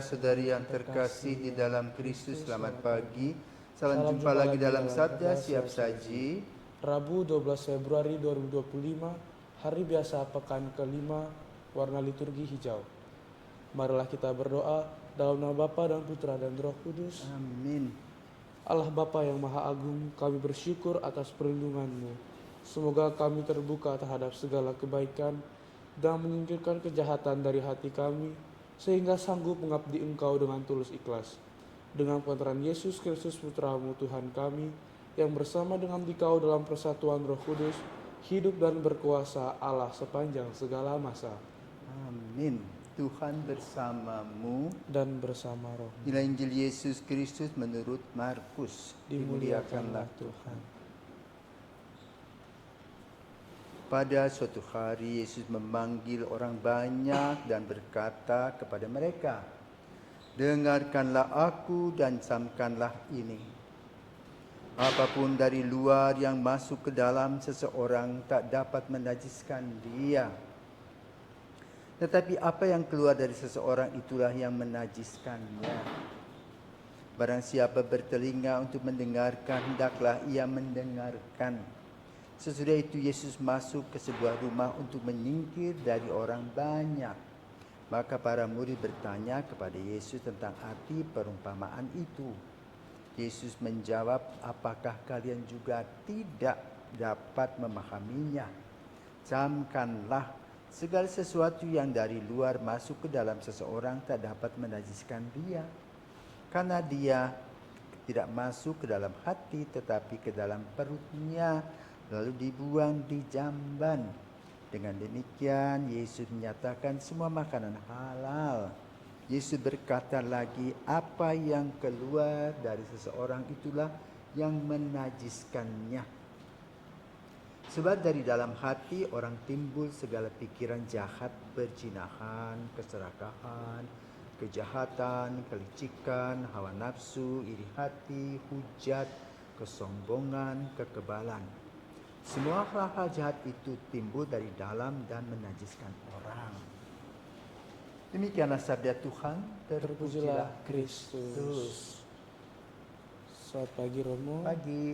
saudara-saudari yang terkasih di dalam Kristus, selamat pagi. Salam jumpa lagi dalam Sabda Siap Saji. Rabu 12 Februari 2025, hari biasa pekan kelima, warna liturgi hijau. Marilah kita berdoa dalam nama Bapa dan Putra dan Roh Kudus. Amin. Allah Bapa yang Maha Agung, kami bersyukur atas perlindungan-Mu. Semoga kami terbuka terhadap segala kebaikan dan menyingkirkan kejahatan dari hati kami, sehingga sanggup mengabdi Engkau dengan tulus ikhlas. Dengan penerangan Yesus Kristus Putra-Mu Tuhan kami, yang bersama dengan Dikau dalam persatuan Roh Kudus, hidup dan berkuasa Allah sepanjang segala masa. Amin. Tuhan bersamamu Dan bersama roh. Inilah Injil Yesus Kristus menurut Markus. Dimuliakanlah Tuhan. Pada suatu hari Yesus memanggil orang banyak dan berkata kepada mereka, "Dengarkanlah aku dan camkanlah ini. Apapun dari luar yang masuk ke dalam seseorang tak dapat menajiskan dia. Tetapi apa yang keluar dari seseorang itulah yang menajiskannya. Barang siapa bertelinga untuk mendengarkan, hendaklah ia mendengarkan." Sesudah itu Yesus masuk ke sebuah rumah untuk menyingkir dari orang banyak. Maka para murid bertanya kepada Yesus tentang arti perumpamaan itu. Yesus menjawab, "Apakah kalian juga tidak dapat memahaminya? Camkanlah, segala sesuatu yang dari luar masuk ke dalam seseorang tak dapat menajiskan dia. Karena dia tidak masuk ke dalam hati tetapi ke dalam perutnya, lalu dibuang di jamban." Dengan demikian Yesus menyatakan semua makanan halal. Yesus berkata lagi, apa yang keluar dari seseorang itulah yang menajiskannya. Sebab dari dalam hati orang timbul segala pikiran jahat, perzinahan, keserakahan, kejahatan, kelicikan, hawa nafsu, iri hati, hujat, kesombongan, kekebalan. Semua hal-hal jahat itu timbul dari dalam dan menajiskan orang. Demikianlah sabda Tuhan. Terpujilah Kristus. Selamat pagi Romo. Pagi.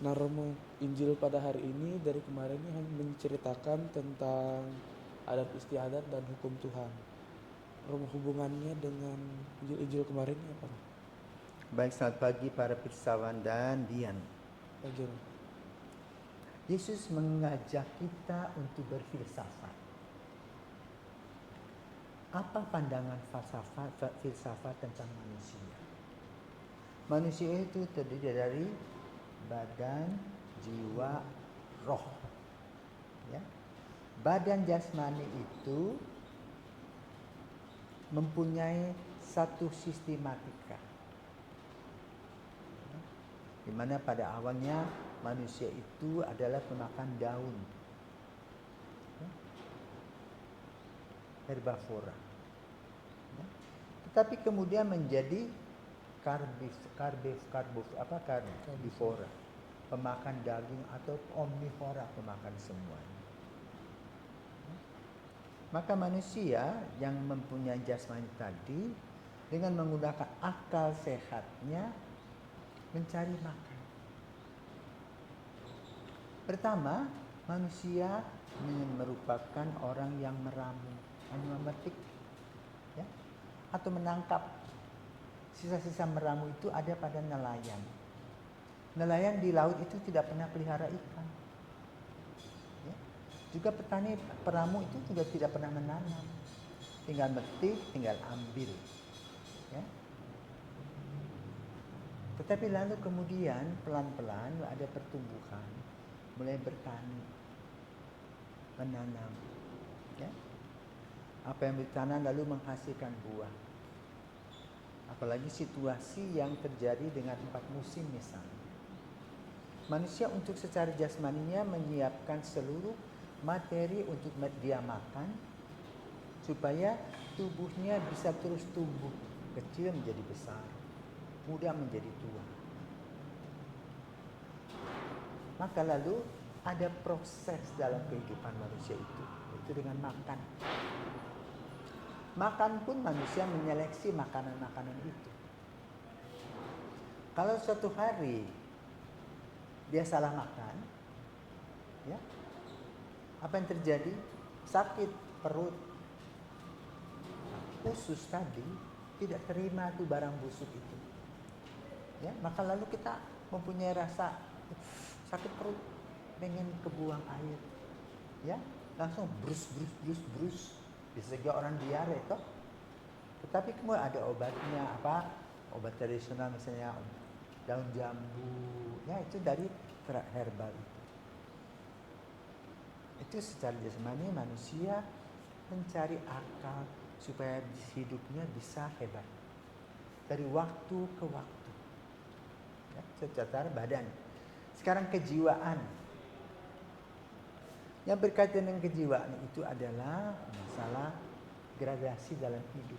Nah Romo, Injil pada hari ini dari kemarin ini menceritakan tentang adat istiadat dan hukum Tuhan. Romo, hubungannya dengan Injil kemarin apa? Baik, selamat pagi para pirsawan dan Dian. Pagi Romo. Yesus mengajak kita untuk berfilsafat. Apa pandangan filsafat tentang manusia? Manusia itu terdiri dari badan, jiwa, roh. Ya. Badan jasmani itu mempunyai satu sistematika, di mana pada awalnya manusia itu adalah pemakan daun, herbivora. Tetapi kemudian menjadi karbivora, pemakan daging, atau omnivora, pemakan semuanya. Maka manusia yang mempunyai jasmani tadi dengan menggunakan akal sehatnya mencari makan. Pertama, manusia merupakan orang yang meramu, memetik, ya, atau menangkap. Sisa-sisa meramu itu ada pada nelayan. Nelayan di laut itu tidak pernah pelihara ikan. Ya. Juga petani peramu itu juga tidak pernah menanam, tinggal metik, tinggal ambil. Ya. Tetapi lalu kemudian pelan-pelan ada pertumbuhan, mulai bertani, menanam. Ya. Apa yang ditanam lalu menghasilkan buah. Apalagi situasi yang terjadi dengan 4 musim misalnya. Manusia untuk secara jasmaninya menyiapkan seluruh materi untuk dia makan, supaya tubuhnya bisa terus tumbuh, kecil menjadi besar, muda menjadi tua. Maka lalu ada proses dalam kehidupan manusia itu dengan makan. makan pun manusia menyeleksi makanan-makanan itu. Kalau suatu hari dia salah makan, ya, apa yang terjadi? Sakit perut, usus tadi tidak terima tuh barang busuk itu. Ya, maka lalu kita mempunyai rasa sakit perut, pengen kebuang air, ya, langsung brus, bisa juga orang diare toh. Tetapi kemudian ada obatnya, obat tradisional misalnya daun jambu, ya itu dari herbal itu. Itu secara jasmani manusia mencari akal supaya hidupnya bisa hebat dari waktu ke waktu, ya, secara badan. Sekarang kejiwaan. Yang berkaitan dengan kejiwaan itu adalah masalah gradasi dalam hidup.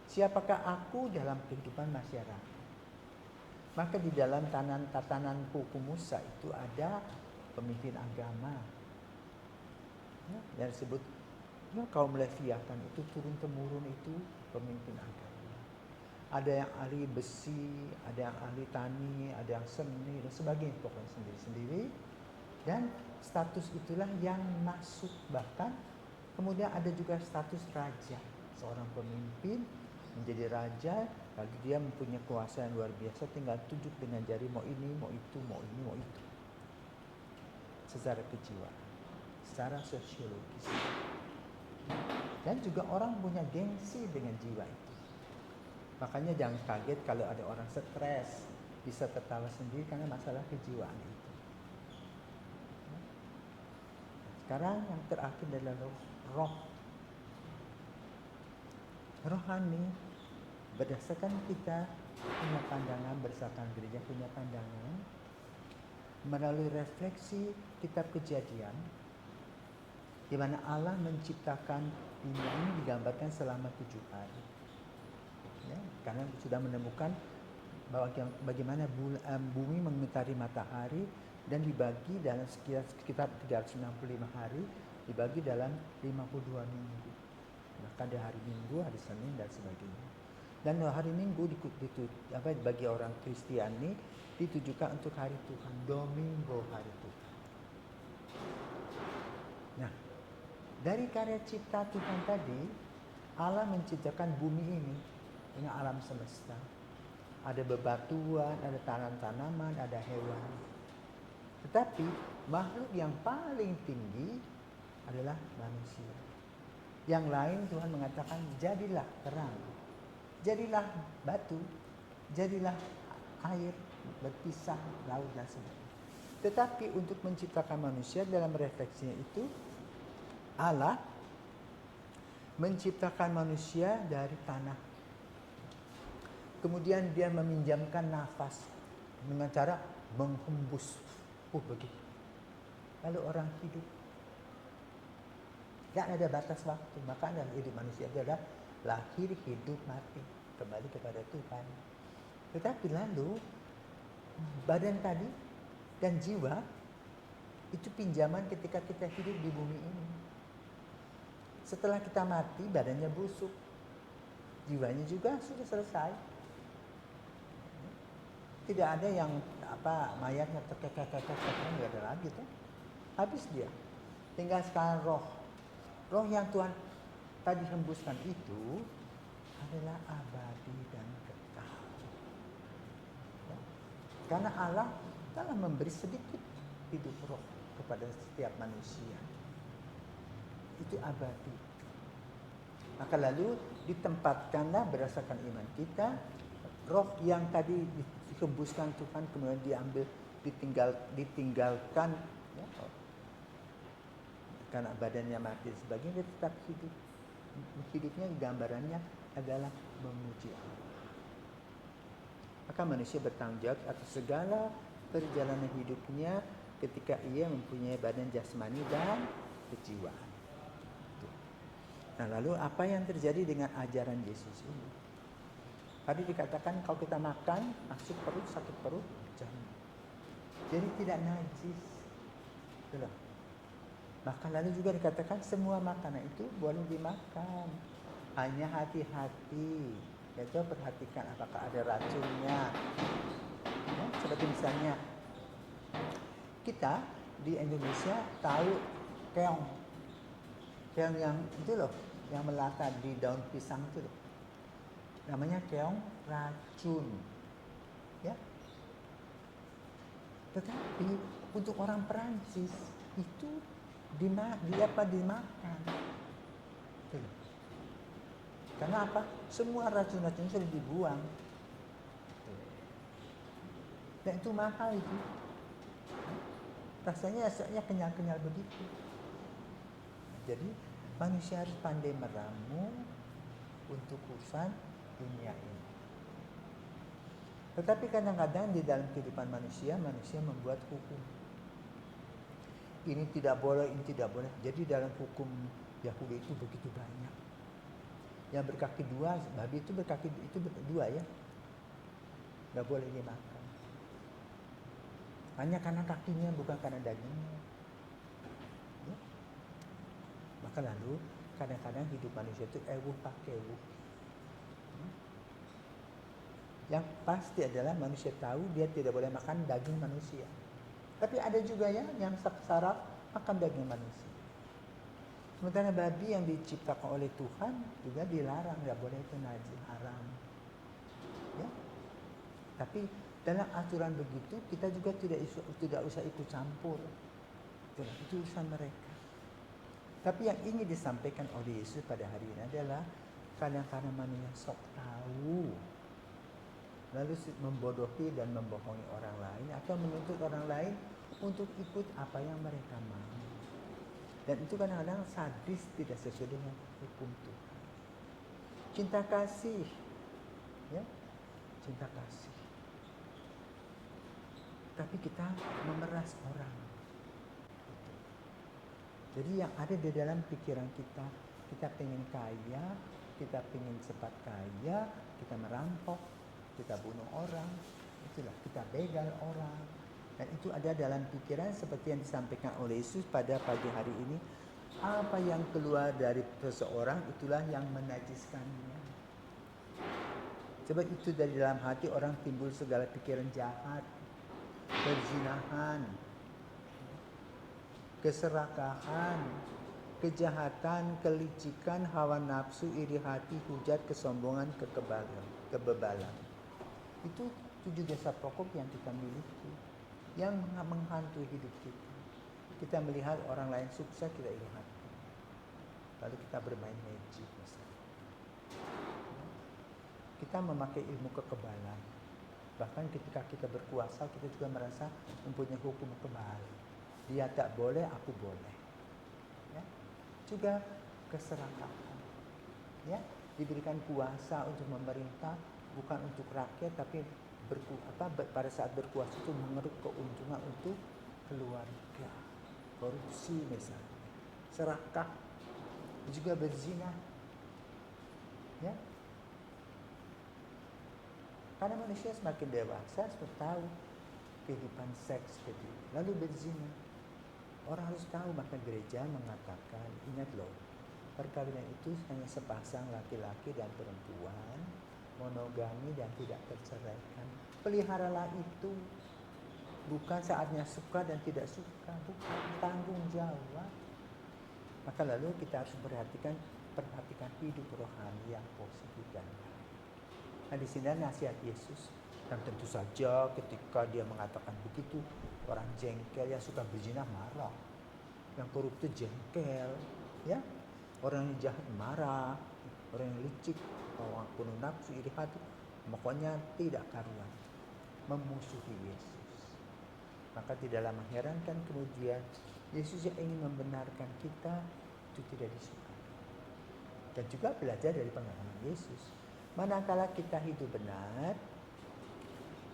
Siapakah aku dalam kehidupan masyarakat? Maka di dalam tatanan hukum Musa itu ada pemimpin agama, ya, yang disebut ya, kaum Leviathan itu turun-temurun itu pemimpin agama. Ada yang ahli besi, ada yang ahli tani, ada yang seni dan sebagainya, pokoknya sendiri-sendiri. Dan status itulah yang masuk, bahkan kemudian ada juga status raja. Seorang pemimpin menjadi raja, lalu dia mempunyai kuasa yang luar biasa, tinggal tunjuk dengan jari mau ini, mau itu, mau ini, mau itu. Secara kejiwaan, secara sosiologis. Dan juga orang punya gengsi dengan jiwa itu. Makanya jangan kaget kalau ada orang stres, bisa tertawa sendiri karena masalah kejiwaan itu. Sekarang yang terakhir adalah roh. Rohani, berdasarkan kita punya pandangan, berdasarkan gereja punya pandangan, melalui refleksi kitab Kejadian, di mana Allah menciptakan dunia ini digambarkan selama 7 hari. Ya, karena sudah menemukan bahwa bagaimana bumi mengitari matahari dan dibagi dalam sekitar 365 hari, dibagi dalam 52 minggu. Maka ada hari Minggu, hari Senin dan sebagainya. Dan hari Minggu bagi orang Kristiani ditujukan untuk hari Tuhan, Domingo, hari Tuhan. Nah, dari karya cipta Tuhan tadi, Allah menciptakan bumi ini dengan alam semesta. Ada bebatuan, ada tanaman, ada hewan. Tetapi makhluk yang paling tinggi adalah manusia. Yang lain Tuhan mengatakan jadilah terang, jadilah batu, jadilah air, berpisah laut dan sebagainya. Tetapi untuk menciptakan manusia dalam refleksinya itu, Allah menciptakan manusia dari tanah. Kemudian dia meminjamkan nafas dengan cara menghembus. Begitu. Lalu orang hidup. Tidak ada batas waktu. Maka dalam hidup manusia adalah lahir, hidup, mati. Kembali kepada Tuhan. Tetapi lalu badan tadi dan jiwa itu pinjaman ketika kita hidup di bumi ini. Setelah kita mati, badannya busuk. Jiwanya juga sudah selesai. Tidak ada yang mayatnya terkekek, nggak ada lagi tuh. Habis dia. Tinggal sekarang roh. Roh yang Tuhan tadi hembuskan itu adalah abadi dan kekal. Ya. Karena Allah telah memberi sedikit hidup roh kepada setiap manusia. Itu abadi. Maka lalu ditempatkanlah berdasarkan iman kita roh yang tadi dihembuskan Tuhan, kemudian ditinggalkan, ya, karena badannya mati sebagainya, dia tetap hidup. Hidupnya gambarannya adalah memuji Allah. Maka manusia bertanggung jawab atas segala perjalanan hidupnya ketika ia mempunyai badan jasmani dan kejiwaan. Nah, lalu apa yang terjadi dengan ajaran Yesus ini? Tadi dikatakan kalau kita makan, masuk perut, sakit perut, jangan. Jadi tidak najis. Itulah. Maka lalu juga dikatakan semua makanan itu boleh dimakan. Hanya hati-hati. Yaitu perhatikan apakah ada racunnya. Ya, seperti misalnya kita di Indonesia tahu keong. Keong yang itu loh, yang melata di daun pisang itu loh. Namanya keong racun. Ya. Tetapi untuk orang Perancis itu dimakan. Tuh. Karena apa? Semua racun-racun sudah dibuang. Dan itu mahal itu. Rasanya kenyal-kenyal begitu. Jadi manusia harus pandai meramu untuk urusan dunia ini. Tetapi kadang-kadang di dalam kehidupan manusia membuat hukum. Ini tidak boleh, ini tidak boleh. Jadi dalam hukum Yahudi itu begitu banyak. Yang berkaki dua, babi itu berkaki itu dua ya. Nggak boleh dimakan. Hanya karena kakinya, bukan karena dagingnya. Ya. Maka lalu kadang-kadang hidup manusia itu ewuh pakai ewuh. Yang pasti adalah manusia tahu dia tidak boleh makan daging manusia. Tapi ada juga ya yang saraf makan daging manusia. Sementara babi yang diciptakan oleh Tuhan juga dilarang, nggak boleh, itu najis, haram. Ya. Tapi dalam aturan begitu kita juga tidak usah ikut campur. Itu urusan mereka. Tapi yang ingin disampaikan oleh Yesus pada hari ini adalah kadang-kadang manusia sok tahu, lalu membodohi dan membohongi orang lain atau menuntut orang lain untuk ikut apa yang mereka mau. Dan itu kadang-kadang sadis, tidak sesuai dengan hukum Tuhan. Cinta kasih, ya, cinta kasih. Tapi kita memeras orang. Jadi yang ada di dalam pikiran kita pengen kaya, kita pengen cepat kaya, kita merampok, kita bunuh orang, itulah kita begal orang. Dan itu ada dalam pikiran seperti yang disampaikan oleh Yesus pada pagi hari ini. Apa yang keluar dari seseorang itulah yang menajiskannya. Sebab itu dari dalam hati orang timbul segala pikiran jahat, perzinahan, keserakahan, kejahatan, kelicikan, hawa nafsu, iri hati, hujat, kesombongan, kebebalan. Itu 7 dosa pokok yang kita miliki, yang menghantui hidup kita. Kita melihat orang lain sukses, kita iri hati. Lalu kita bermain magic misalnya. Kita memakai ilmu kekebalan. Bahkan ketika kita berkuasa, kita juga merasa mempunyai hukum kebal. Dia tak boleh, aku boleh. Ya. Juga keserakahan. Ya, diberikan kuasa untuk memerintah, bukan untuk rakyat, tapi pada saat berkuasa itu mengeruk keuntungan untuk keluarga. Korupsi misalnya, serakah, juga berzina. Ya. Karena manusia semakin dewasa, semakin tahu kehidupan seks gitu. Lalu berzina. Orang harus tahu, maka gereja mengatakan, ingat loh, perkawinan itu hanya sepasang laki-laki dan perempuan, monogami dan tidak terceraikan. Peliharalah itu. Bukan saatnya suka dan tidak suka, bukan, tanggung jawab. Maka lalu kita harus perhatikan hidup rohani yang positif dan baik. Nah, di sini nasihat Yesus. Dan tentu saja ketika dia mengatakan begitu, orang jengkel, yang suka berzina marah, yang korupsi jengkel, ya, orang yang jahat marah, orang yang licik, orang penuh nafsu, iri hati, pokoknya tidak karuan, memusuhi Yesus. Maka tidaklah mengherankan kemudian Yesus yang ingin membenarkan kita itu tidak disukai. Dan juga belajar dari pengalaman Yesus. Manakala kita hidup benar,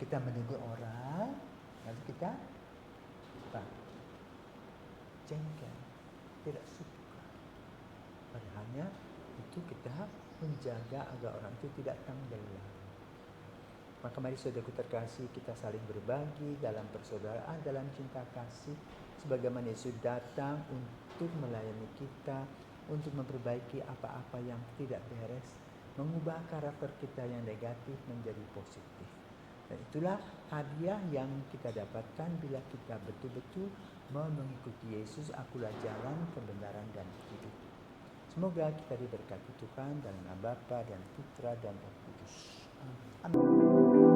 kita menegur orang, lalu kita jengkel, tidak suka. Padahalnya itu kita menjaga agar orang itu tidak tenggelam. Maka mari saudaraku terkasih, kita saling berbagi dalam persaudaraan, dalam cinta kasih, sebagaimana Yesus datang untuk melayani kita, untuk memperbaiki apa-apa yang tidak beres, mengubah karakter kita yang negatif menjadi positif. Dan itulah hadiah yang kita dapatkan bila kita betul-betul mau mengikuti Yesus. Akulah jalan, kebenaran, dan hidup. Semoga kita diberkati Tuhan dalam nama Bapa dan Putra dan Roh Kudus. Amin.